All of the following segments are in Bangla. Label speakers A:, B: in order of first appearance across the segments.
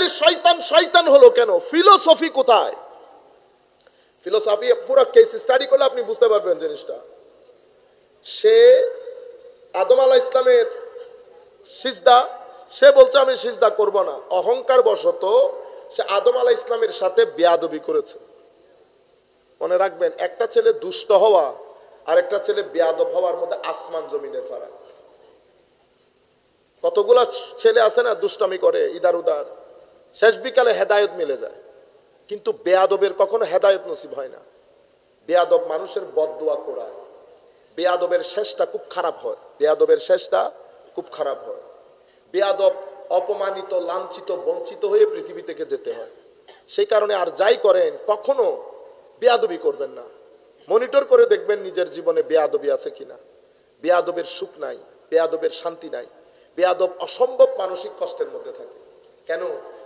A: তাহলে শয়তান শয়তান হলো কেন? ফিলোসফি কোথায়? ফিলোসফি পুরো কেস স্টাডি করলে আপনি বুঝতে পারবেন জিনিসটা। সে আদম আলাইহিস সালামের সিজদা, সে বলছে আমি সিজদা করব না। অহংকার বশত সে আদম আলাইহিস সালামের সাথে বেয়াদবি করেছে। মনে রাখবেন, একটা ছেলে দুষ্ট হওয়া আর একটা ছেলে বেয়াদব হওয়ার মধ্যে আসমান জমিনের ফারাক। কতগুলা ছেলে আছে না দুষ্টামি করে ইদার উদার, শেষ বিকালে হেদায়েত মিলে যায়, কিন্তু বেয়াদবের কখনো হেদায়েত নসিব হয় না। বেয়াদব মানুষের বদদুয়া করায়, বেয়াদবের শেষটা খুব খারাপ হয়, বেয়াদবের শেষটা খুব খারাপ হয়। বেয়াদব অপমানিত, লাঞ্ছিত, বঞ্চিত হয়ে পৃথিবী থেকে যেতে হয়। সেই কারণে আর যাই করেন কখনো বেয়াদবি করবেন না। মনিটর করে দেখবেন নিজের জীবনে বেয়াদবি আছে কিনা। বেয়াদবের সুখ নাই, বেয়াদবের শান্তি নাই। বেয়াদব অসম্ভব মানসিক কষ্টের মধ্যে থাকে। কেন?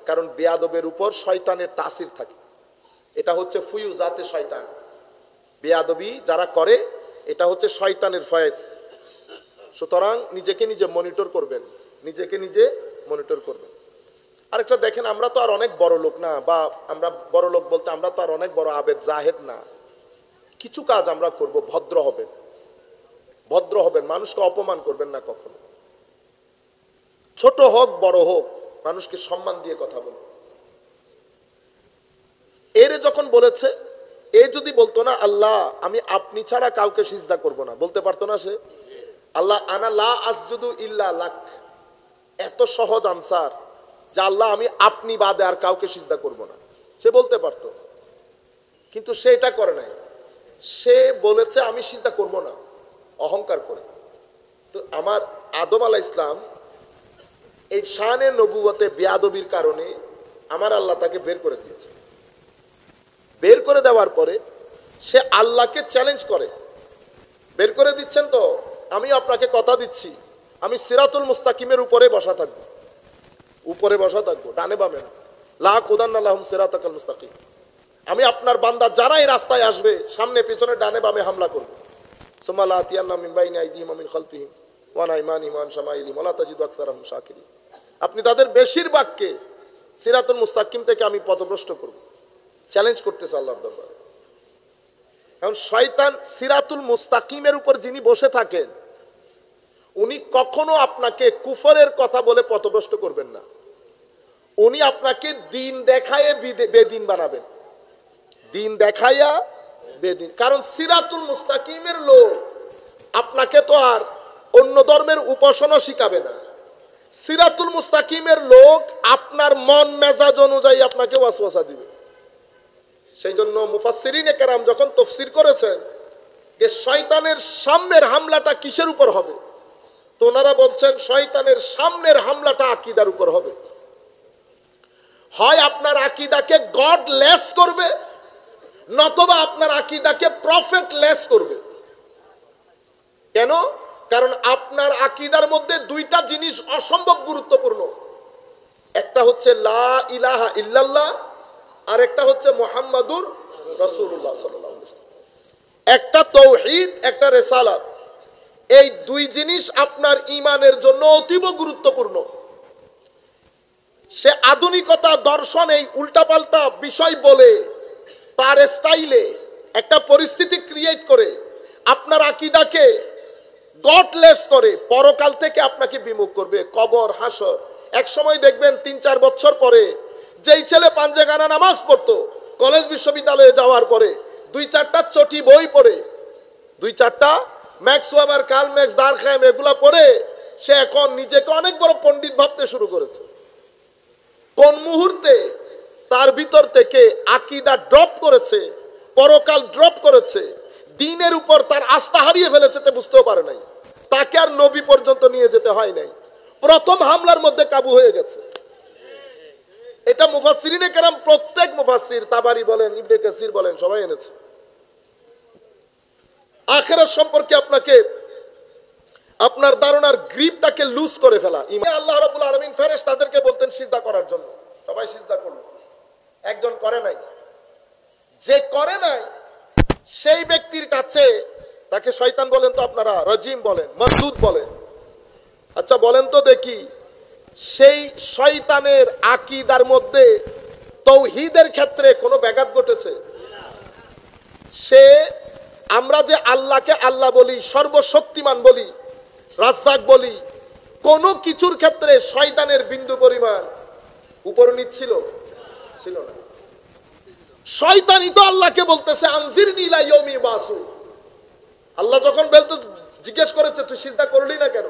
A: কারণ বেয়াদবের উপর শয়তানের তাসির থাকে। এটা হচ্ছে ফুয়ুজাতে শয়তান। বেয়াদবি যারা করে এটা হচ্ছে শয়তানের ফয়েজ। সুতরাং নিজেকে নিজে মনিটর করবেন, নিজেকে নিজে মনিটর করবেন। আরেকটা দেখেন, আমরা তো আর অনেক বড় লোক না, বা আমরা বড় লোক বলতে আমরা তো আর অনেক বড় আবেদ জাহেদ না। কিছু কাজ আমরা করব, ভদ্র হবেন, ভদ্র হবেন, মানুষকে অপমান করবেন না কখনো। ছোট হোক বড় হোক মানুষকে সম্মান দিয়ে কথা বলবেন। এরে যখন বলেছে, এ যদি বলতো না আল্লাহ আমি আপনি ছাড়া কাউকে সিজদা করব না, বলতে পারতো না সে? আল্লাহ আনা লা আসজুদু ইল্লা লাক, এত সহজ আনসার যে আল্লাহ আমি আপনি বাদে আর কাউকে সিজদা করব না, সে বলতে পারতো। কিন্তু সে এটা করে নাই। সে বলেছে আমি সিজদা করব না, অহংকার করে। তো আমার আদম আলাইহিস সালাম এই শানে নবুয়তে বেয়াদবির কারণে আমার আল্লাহ তাকে বের করে দিয়েছে। বের করে দেওয়ার পরে সে আল্লাহকে চ্যালেঞ্জ করে, বের করে দিচ্ছেন তো আমি আপনাকে কথা দিচ্ছি আমি সিরাতুল মুস্তাকিমের উপরে বসা থাকবো, উপরে বসা থাকবো, ডানে বামে না। লা কুদান্না লাহুম সিরাতাকাল মুস্তাকিম, আমি আপনার বান্দা যারা এই রাস্তায় আসবে সামনে পিছনে ডানে বামে হামলা করব। সুম্মা লা আতিয়ান্না মিন বাইনি আইদিহিম ওয়া মিন খালফিহিম ওয়া আন আইমানিহিম ওয়া আন শামাইলিহিম ওয়া লা তাজিদু আকসারাহুম শাকিরিন, আপনি তাদের বেশিরভাগকে সিরাতুল মুস্তাকিম থেকে আমি পথভ্রষ্ট করব। চ্যালেঞ্জ করতেছে আল্লাহর দরবারে। এখন শয়তান সিরাতুল মুস্তাকিমের উপর যিনি বসে থাকেন উনি কখনো আপনাকে কুফরের কথা বলে পথভ্রষ্ট করবেন না। উনি আপনাকে দিন দেখায়ে বেদিন বানাবেন, দিন দেখাইয়া বেদিন। কারণ সিরাতুল মুস্তাকিমের লোক আপনাকে তো আর অন্য ধর্মের উপাসনা শিখাবে না। সিরাতুল মুস্তাকিমের লোক আপনার মন মেজাজ অনুযায়ী আপনাকে ওয়াসওয়াসা দিবে। সেই জন্য মুফাসসিরিনে কেরাম যখন তাফসীর করেছেন যে শয়তানের সামনের হামলাটা কিসের উপর হবে, তো ওনারা বলছেন শয়তানের সামনের হামলাটা আকীদার উপর হবে। হয় আপনার আকীদাকে গডলেস করবে, নতবা আপনার আকীদাকে প্রফেটলেস করবে। কেন? কারণ আপনার আকীদার মধ্যে দুইটা জিনিস অসম্ভব গুরুত্বপূর্ণ। একটা হচ্ছে লা ইলাহা ইল্লাল্লাহ, আর একটা হচ্ছে মুহাম্মাদুর রাসূলুল্লাহ সাল্লাল্লাহু আলাইহি ওয়াসাল্লাম। একটা তাওহীদ, একটা রিসালাত। এই দুই জিনিস আপনার ঈমানের জন্য অতীব গুরুত্বপূর্ণ। সে আধুনিকতা দর্শন এই উল্টাপাল্টা বিষয় বলে তার স্টাইলে একটা পরিস্থিতি ক্রিয়েট করে আপনার আকীদাকে গডলেস করে পরকাল থেকে আপনাকে বিমুখ করবে, কবর হাসর। এক সময় দেখবেন 3-4 বছর পরে যেই ছেলে পাঞ্জেগানা নামাজ পড়তো কলেজ বিশ্ববিদ্যালয়ে যাওয়ার পরে 2-4টা চটি বই পড়ে, 2-4টা ম্যাক্স ওয়েবার, কার্ল ম্যাক্স, দারখাইম এগুলা পড়ে সে এখন নিজেকে অনেক বড় পণ্ডিত ভাবতে শুরু করেছে। কোন মুহূর্তে তার ভিতর থেকে আকীদা ড্রপ করেছে, পরকাল ড্রপ করেছে, দ্বীনের উপর তার আস্থা হারিয়ে ফেলেছে, তে বুঝতেও পারে নাই। তাকে আর নবী পর্যন্ত নিয়ে যেতে হয় নাই, প্রথম হামলার মধ্যে কাবু হয়ে গেছে। এটা মুফাসসিরিনে কেরাম প্রত্যেক মুফাসসির, তাবারি বলেন, ইবনে কাসির বলেন, সবাই এনেছে। আখিরাত সম্পর্কে আপনাকে আপনার ধারণার গ্রিপটাকে লুজ করে ফেলা। আল্লাহ রাব্বুল আলামিন ফেরেশতাদেরকে বলতেন সিজদা করার জন্য, সবাই সিজদা করল, একজন করে নাই। যে করে নাই সেই ব্যক্তির কাছে তাকে শয়তান বলেন তো আপনারা, রাজিম বলেন, মারদুদ বলেন। আচ্ছা বলেন তো দেখি, সেই শয়তানের আকীদার মধ্যে তাওহীদের ক্ষেত্রে কোনো ব্যাঘাত ঘটেছে? সে আমরা যে আল্লাহকে আল্লাহ বলি, সর্বশক্তিমান বলি, রাজ্জাক বলি, কোনো কিছুর ক্ষেত্রে শয়তানের বিন্দু পরিমাণ উপর নিচ্ছিল ছিল না। শয়তানই তো আল্লাহকে বলতেছে আনজিরনি ইলা ইয়াউমি ইউবাসু। আল্লাহ যখন বলতে জিজ্ঞেস করেছে তুই সিজদা করলি না কেন?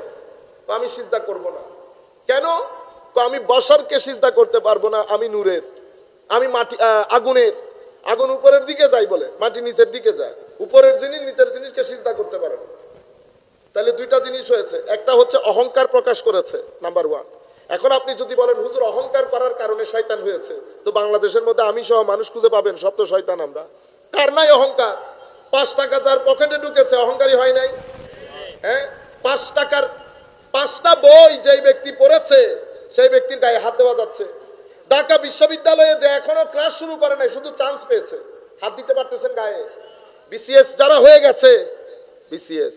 A: আমি সিজদা করব না। কেন? আমি বশরকে সিজদা করতে পারবো না, আমি নূরের, আমি মাটি আগুনের, আগুন উপরের দিকে যায় বলে মাটি নিচের দিকে যায়, উপরের জিনিস নিচের জিনিসকে সিজদা করতে পারে না। তাহলে দুইটা জিনিস হয়েছে, একটা হচ্ছে অহংকার প্রকাশ করেছে, নাম্বার ওয়ান। এখন আপনি যদি বলেন হুজুর অহংকার করার কারণে শয়তান হয়েছে, তো বাংলাদেশের মধ্যে আমি সহ মানুষ খুঁজে পাবেন সব তো শয়তান আমরা। কার নাই অহংকার? 5 টাকা যার পকেটে ঢুকেছে অহংকারী হয় নাই? হ্যাঁ, 5 টাকার 5টা বই যেই ব্যক্তি পড়েছে সেই ব্যক্তির গায়ে হাত দেওয়া যাচ্ছে। ঢাকা বিশ্ববিদ্যালয়ে যে এখনো ক্লাস শুরু করে নাই, শুধু চান্স পেয়েছে, হাত দিতে পারতেছেন গায়ে। বিসিএস যারা হয়ে গেছে, বিসিএস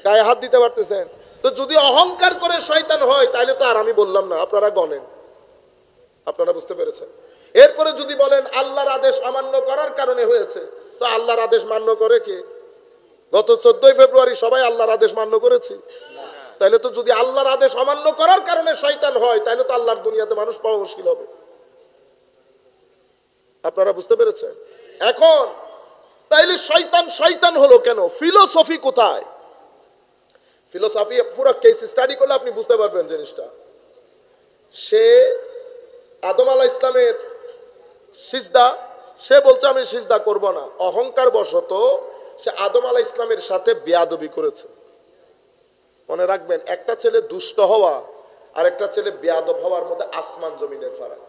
A: গায়ে হাত দিতে পারতেছেন। তো যদি অহংকার করে শয়তান হয় তাহলে তো আর আমি বললাম না, আপনারা গণেন। আপনারা বুঝতে পেরেছেন? এরপরে যদি বলেন আল্লাহর আদেশ অমান্য করার কারণে হয়েছে, তো আল্লাহর আদেশ মান্য করে কে? গত 14 ফেব্রুয়ারি সবাই আল্লাহর আদেশ মান্য করেছি। তাহলে তো যদি আল্লাহর আদেশ অমান্য করার কারণে শয়তান হয় তাহলে তো আল্লাহর দুনিয়াতে মানুষ পাওয়া মুশকিল হবে। আপনারা বুঝতে পেরেছেন? এখন তাইলে শয়তান শয়তান হলো কেন? ফিলোসফি কোথায়? ফিলোসফি পুরো কেস স্টাডি করলে আপনি বুঝতে পারবেন জিনিসটা। সে আদম আলাইহিস ইসলামের সিজদা, সে বলছে আমি সিজদা করব না, অহংকার বশত সে আদম আলাইহিস ইসলামের সাথে বেয়াদবি করেছে। মনে রাখবেন, একটা ছেলে দুষ্ট হওয়া আর একটা ছেলে বেয়াদব হওয়ার মধ্যে আসমান জমিনের ফারাক।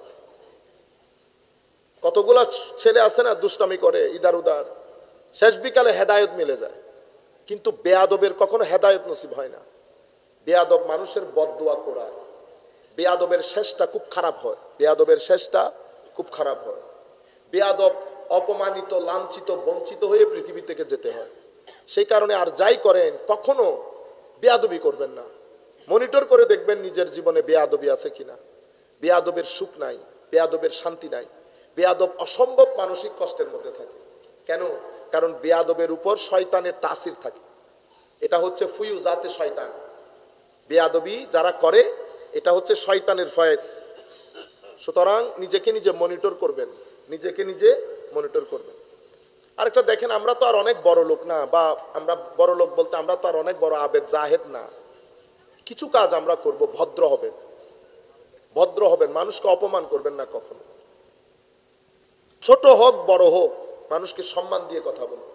A: কতগুলা ছেলে আছে না দুষ্টামি করে ইদার উদার, শেষ বিকালে হেদায়েত মিলে যায়, কিন্তু বেয়াদবের কখনো হেদায়েত নসিব হয় না। বেয়াদব মানুষের বদদুয়া করায়, বেয়াদবের শেষটা খুব খারাপ হয়, বেয়াদবের শেষটা খুব খারাপ হয়। বেয়াদব অপমানিত, লাঞ্ছিত, বঞ্চিত হয়ে পৃথিবী থেকে যেতে হয়। সেই কারণে আর যাই করেন কখনো বেয়াদবি করবেন না। মনিটর করে দেখবেন নিজের জীবনে বেয়াদবি আছে কিনা। বেয়াদবের সুখ নাই, বেয়াদবের শান্তি নাই, বেয়াদব অসম্ভব মানসিক কষ্টের মধ্যে থাকে। কেন? কারণ বেয়াদবের উপর শয়তানের তাসির থাকে। এটা হচ্ছে ফুয়ুজাতে শয়তান। বেয়াদবি যারা করে এটা হচ্ছে শয়তানের ফয়েজ। সুতরাং নিজেকে নিজে মনিটর করবেন, নিজেকে নিজে মনিটর করবেন। আরেকটা দেখেন, আমরা তো আর অনেক বড় লোক না, বা আমরা বড় লোক বলতে আমরা তো আর অনেক বড় আবেদ জাহেদ না। কিছু কাজ আমরা করব, ভদ্র হবেন, ভদ্র হবেন, মানুষকে অপমান করবেন না কখনো। ছোট হোক বড় হোক মানুষকে সম্মান দিয়ে কথা বলবেন।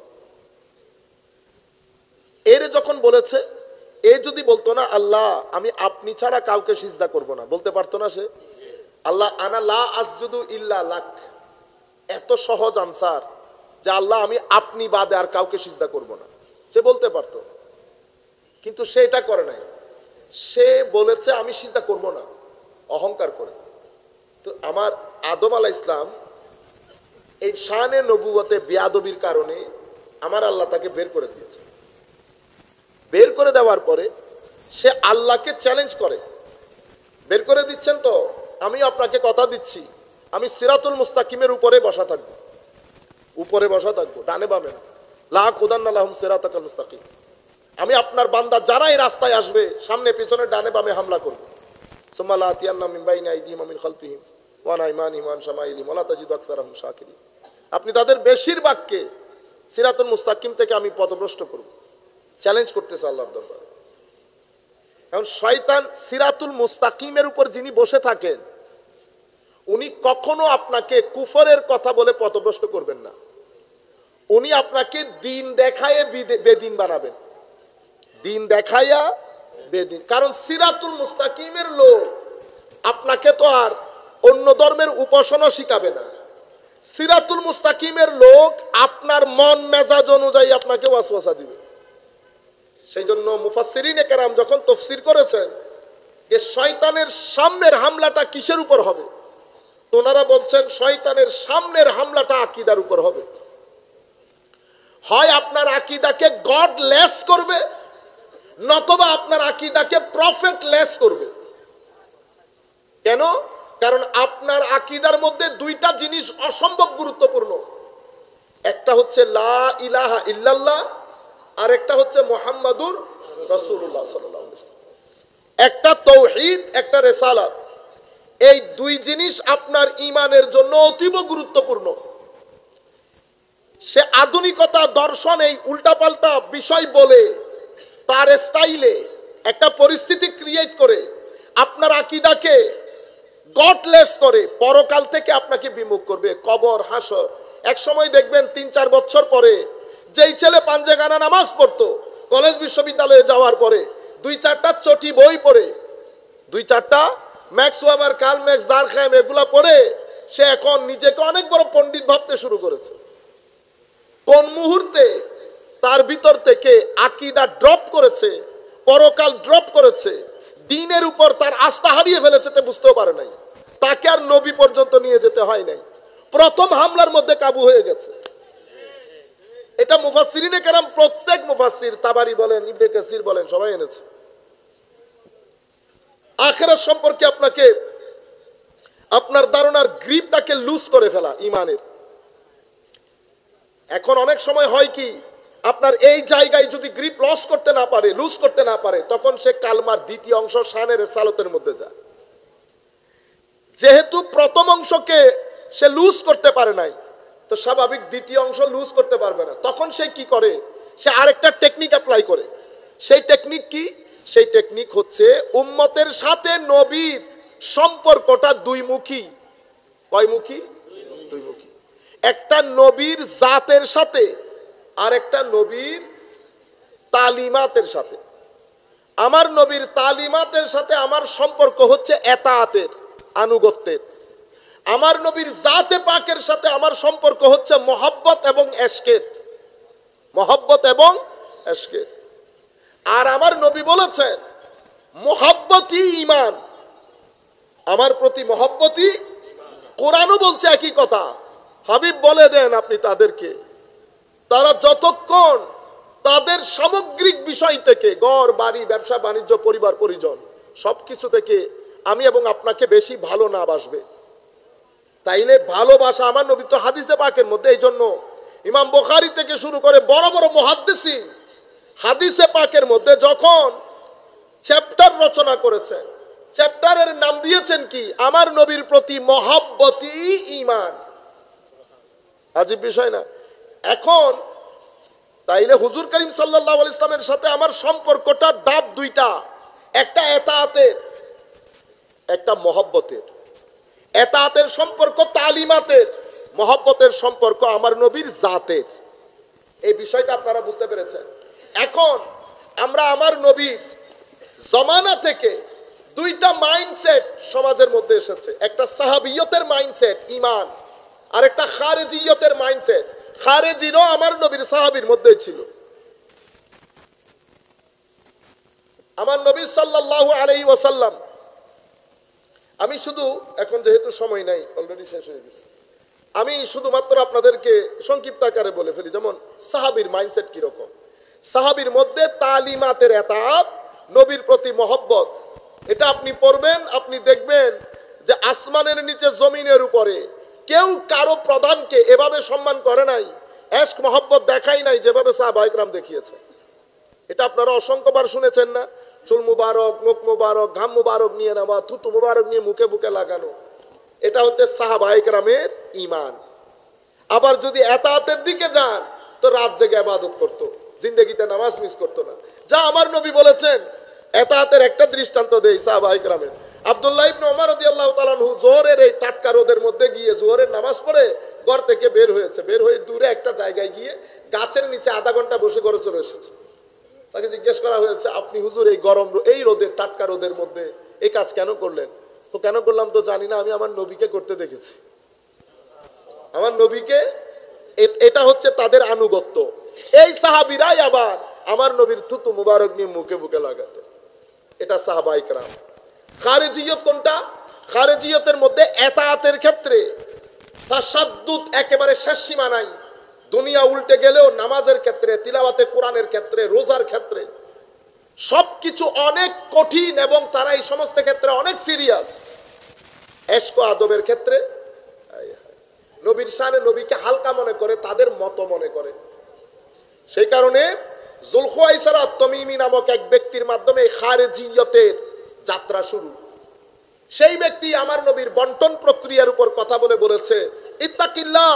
A: এর যখন বলেছে, এ যদি বলতো না আল্লাহ আমি আপনি ছাড়া কাউকে সিজদা করব না, বলতে পারতো না সে? আল্লাহ আনা লা আসজুদু ইল্লা লাক, এত সহজ আনসার যে আল্লাহ আমি আপনি বাদে আর কাউকে সিজদা করব না, সে বলতে পারতো। কিন্তু সে এটা করে নাই, সে বলেছে আমি সিজদা করব না, অহংকার করে। তো আমার আদম আলাইহিস ইসলাম এই শানে নবুয়তে বেয়াদবির কারণে আমার আল্লাহ তাকে বের করে দিয়েছে। বের করে দেওয়ার পরে সে আল্লাহকে চ্যালেঞ্জ করে, বের করে দিচ্ছেন তো আমি আপনাকে কথা দিচ্ছি আমি সিরাতুল মুস্তাকিমের উপরে বসা থাকবো, উপরে বসা থাকবো, ডানে বামে না। লা কুদান্না লাহুম সিরাতাকাল মুস্তাকিম, আমি আপনার বান্দা যারা এই রাস্তায় আসবে সামনে পিছনে ডানে বামে হামলা করব। সুম্মা লা আতিয়ান্না মিন বাইনি আইদিহিম ওয়া মিন খালফিহিম ওয়া আন আইমানিহিম ওয়া আন শামাইলিহিম ওয়া লা তাজিদু আকসারাহুম শাকিরিন। আপনি তাদের বেশিরভাগকে সিরাতুল মুস্তাকিম থেকে আমি পথভ্রষ্ট করব, চ্যালেঞ্জ করতেছে আল্লাহর দরবারে। এখন শয়তান সিরাতুল মুস্তাকিমের উপর যিনি বসে থাকেন উনি কখনো আপনাকে কুফরের কথা বলে পথভ্রষ্ট করবেন না, উনি আপনাকে দিন দেখায় বেদিন বানাবেন, দিন দেখাইয়া বেদিন। কারণ সিরাতুল মুস্তাকিমের লোক আপনাকে তো আর অন্য ধর্মের উপাসনা শিখাবে না, সিরাতুল মুস্তাকিমের লোক আপনার মন মেজাজ অনুযায়ী আপনাকে ওয়াসওয়াসা দিবে। সেই জন্য মুফাসসিরিনে কেরাম যখন তাফসীর করেছেন যে শয়তানের সামনের হামলাটা কিসের উপর হবে, তো ওনারা বলছেন শয়তানের সামনের হামলাটা আকীদার উপর হবে। হয় আপনার আকীদাকে গডলেস করবে, নতবা আপনার আকীদাকে প্রফেটলেস করবে। কেন? কারণ আপনার আকীদার মধ্যে দুইটা জিনিস অসম্ভব গুরুত্বপূর্ণ। একটা হচ্ছে লা ইলাহা ইল্লাল্লাহ, আর একটা হচ্ছে মুহাম্মাদুর রাসূলুল্লাহ সাল্লাল্লাহু আলাইহি ওয়াসাল্লাম। একটা তাওহীদ, একটা রিসালাত। এই দুই জিনিস আপনার ঈমানের জন্য অতীব গুরুত্বপূর্ণ। সে আধুনিকতা দর্শন এই উল্টাপাল্টা বিষয় বলে তার স্টাইলে একটা পরিস্থিতি ক্রিয়েট করে আপনার আকীদাকে গডলেস করে পরকাল থেকে আপনাকে বিমুখ করবে, কবর হাসর। এক সময় দেখবেন ৩-৪ বছর পরে যেই ছেলে পাঞ্জেগানা নামাজ পড়তো কলেজ বিশ্ববিদ্যালয়ে যাওয়ার পরে 2-4টা চটি বই পড়ে, 2-4টা ম্যাক্স ওয়েবার, কার্ল ম্যাক্স, দারখাইম এগুলা পড়ে সে এখন নিজেকে অনেক বড় পণ্ডিত ভাবতে শুরু করেছে। কোন মুহূর্তে তার ভিতর থেকে আকীদা ড্রপ করেছে, পরকাল ড্রপ করেছে, দ্বীনের উপর তার আস্থা হারিয়ে ফেলেছে, তে বুঝতেও পারে নাই। তাকে আর নবী পর্যন্ত নিয়ে যেতে হয় নাই, প্রথম হামলার মধ্যে কাবু হয়ে গেছে। এটা মুফাসসিরিনে কেরাম, প্রত্যেক মুফাসসির, তাবারি বলেন, ইবনে কাসির বলেন, সবাই এনেছে। আখিরাত সম্পর্কে আপনাকে আপনার ধারণার গ্রিপটাকে লুজ করে ফেলা ঈমানের। এখন অনেক সময় হয় কি, আপনার এই জায়গায় যদি গ্রিপ লস করতে না পারে, লুজ করতে না পারে, তখন সে কালমার দ্বিতীয় অংশ শানের রিসালাতের মধ্যে যায়। যেহেতু প্রথম অংশকে সে লুজ করতে পারে নাই, তো স্বাভাবিক দ্বিতীয় অংশ লুজ করতে পারবে না। তখন সে কি করে? সে আরেকটা টেকনিক অ্যাপ্লাই করে। সেই টেকনিক কি? সেই টেকনিক হচ্ছে উম্মতের সাথে নবীর সম্পর্কটা দুইমুখী। কয়মুখী? দুইমুখী। একটা নবীর জাতের সাথে আর একটা নবীর তালিমাতের সাথে। আমার নবীর তালিমাতের সাথে আমার সম্পর্ক হচ্ছে এতাআতের, আনুগত্যের। আমার নবীর জাতে পাকের সাথে আমার সম্পর্ক হচ্ছে মহব্বত এবং এশকের, মহব্বত এবং এশকের। আর আমার নবী বলেছেন মহব্বতই ঈমান, আমার প্রতি মহব্বতই। কোরআনও বলছে একই কথা। হাবিব বলে দেন আপনি তাদেরকে, তারা যতক্ষণ তাদের সামগ্রিক বিষয় থেকে, ঘর বাড়ি, ব্যবসা বাণিজ্য, পরিবার পরিজন, সবকিছু থেকে আমি এবং আপনাকে বেশি ভালো না বাসবে, তাইলে ভালোবাসা। আমার নবী তো হাদিসে পাকের মধ্যে, এই জন্য ইমাম বুখারী থেকে শুরু করে বড় বড় মুহাদ্দিসিন হাদিসে পাকের মধ্যে যখন চ্যাপ্টার রচনা করেছেন, চ্যাপ্টারের নাম দিয়েছেন কি? আমার নবীর প্রতি মহব্বতই ঈমান। আজীব বিষয় না? এখন তাইলে হুজুর করিম সাল্লাল্লাহু আলাইহি ওয়াসাল্লামের সাথে আমার সম্পর্কটা ডাব দুইটা, একটা এতাআতের, একটা মহব্বতের। এতাআতের সম্পর্ক তালিমাতের, মহব্বতের সম্পর্ক আমার নবীর জাতের। এই বিষয়টা আপনারা বুঝতে পেরেছেন? এখন আমরা আমার নবীর জমানা থেকে দুইটা মাইন্ডসেট সমাজের মধ্যে এসেছে। একটা সাহাবিয়তের মাইন্ডসেট ঈমান, আর একটা খারেজিয়তের মাইন্ডসেট। খারেজিরও আমার নবীর সাহাবীর মধ্যে ছিল। আমার নবী সাল্লাল্লাহু আলাইহি ওয়াসাল্লাম, আমি শুধু এখন যেহেতু সময় নাই, অলরেডি শেষ হয়ে গেছে, আমি শুধুমাত্র আপনাদেরকে সংক্ষিপ্ত আকারে বলে ফেলি। যেমন সাহাবীর মাইন্ডসেট কিরকম। সাহাবীর মধ্যে তালিমাতের এতাআত, নবীর প্রতি মহব্বত। এটা আপনি পড়বেন, আপনি দেখবেন যে আসমানের নিচে জমিনের উপরে কেউ কারো প্রধানকে এভাবে সম্মান করে নাই, এশক মহব্বত দেখাই নাই যেভাবে সাহাবায়ে কেরাম দেখিয়েছে। এটা আপনারা অসংখ্যবার শুনেছেন না? চুল মুবারক, মুখ মুবারক, ঘাম মুবারক নিয়ে নেওয়া, থুতু মুবারক নিয়ে মুখে বুকে লাগানো, এটা হচ্ছে সাহাবায়ে কেরামের ঈমান। আবার যদি এতাআতের দিকে যান, তো রাত জেগে ইবাদত করতো, জিন্দেগিতে নামাজ মিস করতো না। যা আমার নবী বলেছেন। এতাআতের একটা দৃষ্টান্ত দেই সাহাবায়ে কেরামের। আব্দুল্লাহ ইবনে ওমর রাদিয়াল্লাহু তাআলা আনহু যোহরের এই টাটকা রোদের মধ্যে গিয়ে যোহরের নামাজ পড়ে ঘর থেকে বের হয়েছে। বের হয়ে দূরে একটা জায়গায় গিয়ে গাছের নিচে আধা ঘন্টা বসে ঘরে চলে এসেছে। তাকে জিজ্ঞেস করা হয়েছে, আপনি হুজুর এই গরম, এই রোদের, টাটকা রোদের মধ্যে এই কাজ কেন করলেন? তো কেন করলাম তো জানি না, আমি আমার নবীকে করতে দেখেছি। আমার নবীকে, এটা হচ্ছে তাদের আনুগত্য। এই সাহাবীরাই আবার আমার নবীর থুতু মুবারক নিয়ে মুখে বুকে লাগাতে। এটা সাহাবায়ে কেরাম। খারেজিয়ত কোনটা? খারেজিয়তের মধ্যে এতাআতের ক্ষেত্রে তাসাদ্দুদ একেবারে শেষ সীমা নাই। দুনিয়া উল্টে গেলেও নামাজের ক্ষেত্রে, তিলাওয়াতে কোরআনের ক্ষেত্রে, রোজার ক্ষেত্রে সবকিছু অনেক কঠিন এবং তারা এই সমস্ত ক্ষেত্রে অনেক সিরিয়াস। এশক ও আদবের ক্ষেত্রে নবীর শানে নবীকে হালকা মনে করে, তাদের মত মনে করে। সেই কারণে যুলখুয়াইসার আত-তামিমি নামক এক ব্যক্তির মাধ্যমে খারেজিয়তের যাত্রা শুরু। সেই ব্যক্তি আমার নবীর বন্টন প্রক্রিয়ার উপর কথা বলে বলেছে, ইত্তাকিল্লাহ,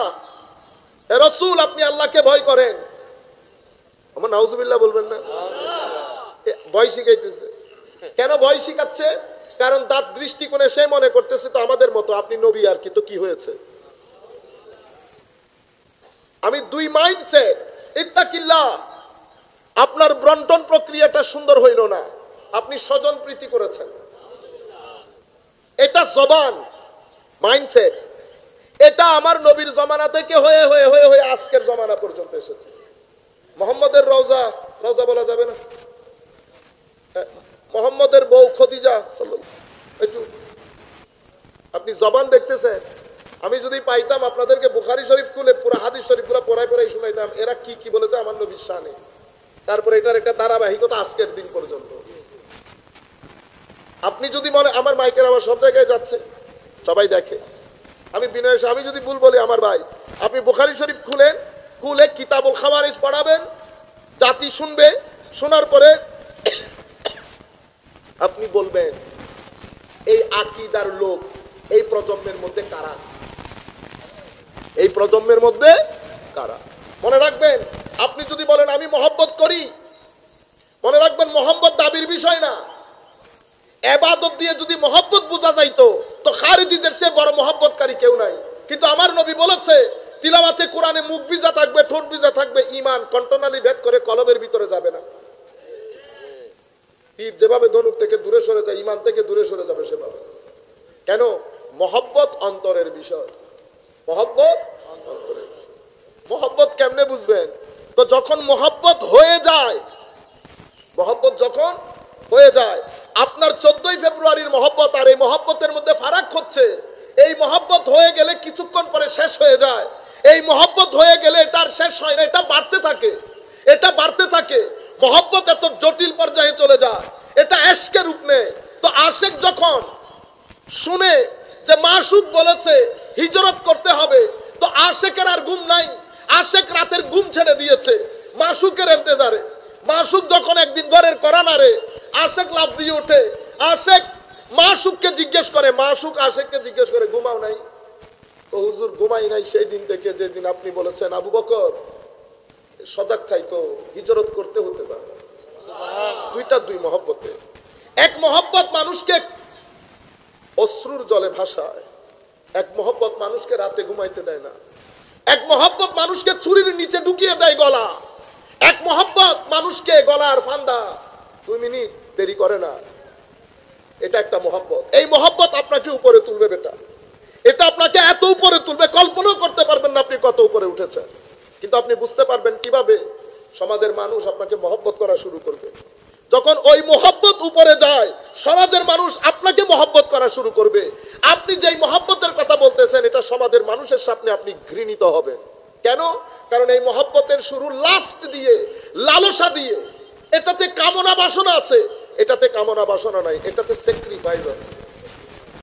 A: হে রাসূল আপনি আল্লাহকে ভয় করেন। আমার নাউজুবিল্লাহ বলবেন না? ভয় শিখাইতেছে। কেন ভয় শিখাচ্ছে? কারণ তার দৃষ্টিকোণে সে মনে করতেছে তো আমাদের মতো, আপনি নবী আর কি, তো কি হয়েছে? আমি দুই মাইন্ডসেট। ইত্তাকিল্লাহ, আপনার বন্টন প্রক্রিয়াটা সুন্দর হইল না, আপনি স্বজন প্রীতি করেছেন। এটা জবান মাইন্ডসেট। এটা আমার নবীর জমানা থেকে হয়ে হয়ে হয়ে হয়ে আজকের জমানা পর্যন্ত এসেছে। মোহাম্মদের রওজা, রওজা বলা যাবে না, মোহাম্মদের বউ খদিজা একটু আপনি জবান দেখতেছেন। আমি যদি পাইতাম আপনাদেরকে বুখারী শরীফ খুলে পুরো হাদিস শরীফগুলো পড়াই পড়াই শুনাইতাম এরা কি কি বলেছে আমার নবীর শানে। তারপরে এটার একটা ধারাবাহিকতা আজকের দিন পর্যন্ত। আপনি যদি মনে, আমার মাইকের আবার সব জায়গায় যাচ্ছে, সবাই দেখে, আমি বিনয়, আমি যদি ভুল বলি আমার ভাই, আপনি বুখারী শরীফ খুলেন, খুলে কিতাবুল খাওয়ারিজ পড়াবেন, জাতি শুনবে, শোনার পরে আপনি বলবেন এই আকীদার লোক এই প্রজন্মের মধ্যে কারা, এই প্রজন্মের মধ্যে কারা। মনে রাখবেন, আপনি যদি বলেন আমি মহব্বত করি, মনে রাখবেন মহব্বত দাবির বিষয় না। ইবাদত দিয়ে যদি মহব্বত বোঝা যাইতো তো খারিজিদের চেয়ে বড় মহব্বতকারী কেউ নাই। কিন্তু আমার নবী বলেছে তিলাওয়াতে কোরআনে মুখ ভিজা থাকবে, ঠোঁট ভিজা থাকবে, ঈমান কণ্ঠনালী ভেদ করে কলবের ভিতরে যাবে না। তীর যেভাবে ধনুক থেকে দূরে সরে যায়, ঈমান থেকে দূরে সরে যাবে সেভাবে। কেন? মহব্বত অন্তরের বিষয়। মহব্বত অন্তরের বিষয়। মহব্বত কেমনে বুঝবেন? তো যখন মহব্বত হয়ে যায়, মহব্বত যখন হয়ে যায়, আপনার 14ই ফেব্রুয়ারির মহব্বত আর এই মহব্বতের মধ্যে ফারাক হচ্ছে। এই মহব্বত হয়ে গেলে কিছুক্ষণ পরে শেষ হয়ে যায়। এই মহব্বত হয়ে গেলে এটার শেষ হয় না, এটা বাড়তে থাকে, এটা বাড়তে থাকে। মহব্বত এত জটিল পর্যায়ে চলে যায়, এটা এশকের রূপ নেয়। তো আশেক যখন শুনে যে মাশউক বলেছে হিজরত করতে হবে, তো আশেকের আর ঘুম নাই। আশেক রাতের ঘুম ছেড়ে দিয়েছে মাশউকের ইন্তজারে। মাশউক যখন একদিন ঘরের করানারে আশেক লাফ দিয়ে ওঠে, আশেক মাশউককে জিজ্ঞেস করে, মাশউক আশেককে জিজ্ঞেস করে ঘুমাও নাই? ও হুজুর ঘুমাই নাই সেই দিন থেকে যেদিন আপনি বলেছেন আবু বকর সজাগ থাইকো, হিজরত করতে হতে পারে। দুইটা দুই মহব্বতে। এক মহব্বত মানুষকে অশ্রুর জলে ভাসায়, এক মহব্বত মানুষকে রাতে ঘুমাইতে দেয় না, এক মহব্বত মানুষকে ছুরির নিচে ঢুকিয়ে দেয় গলা, এক মহব্বত মানুষকে গলার ফান্দা 2 মিনিট দেরি করে না। এটা একটা মহব্বত। এই মহব্বত আপনাকে উপরে তুলবে বেটা, এটা আপনাকে এত উপরে তুলবে কল্পনাও করতে পারবেন না আপনি কত উপরে উঠেছেন। কিন্তু আপনি বুঝতে পারবেন কিভাবে সমাজের মানুষ আপনাকে মহব্বত করা শুরু করবে। যখন ওই মহব্বত উপরে যায়, সমাজের মানুষ আপনাকে মহব্বত করা শুরু করবে। আপনি যেই মহব্বতের কথা বলতেছেন এটা সমাজের মানুষের সামনে আপনি ঘৃণিত হবেন। কেন? কারণ এই মহব্বতের শুরু লাস্ট দিয়ে, লালসা দিয়ে। এটাতে কামনা বাসনা আছে, এটাতে কামনা বাসনা নাই, এটাতে স্যাক্রিফাইস আছে।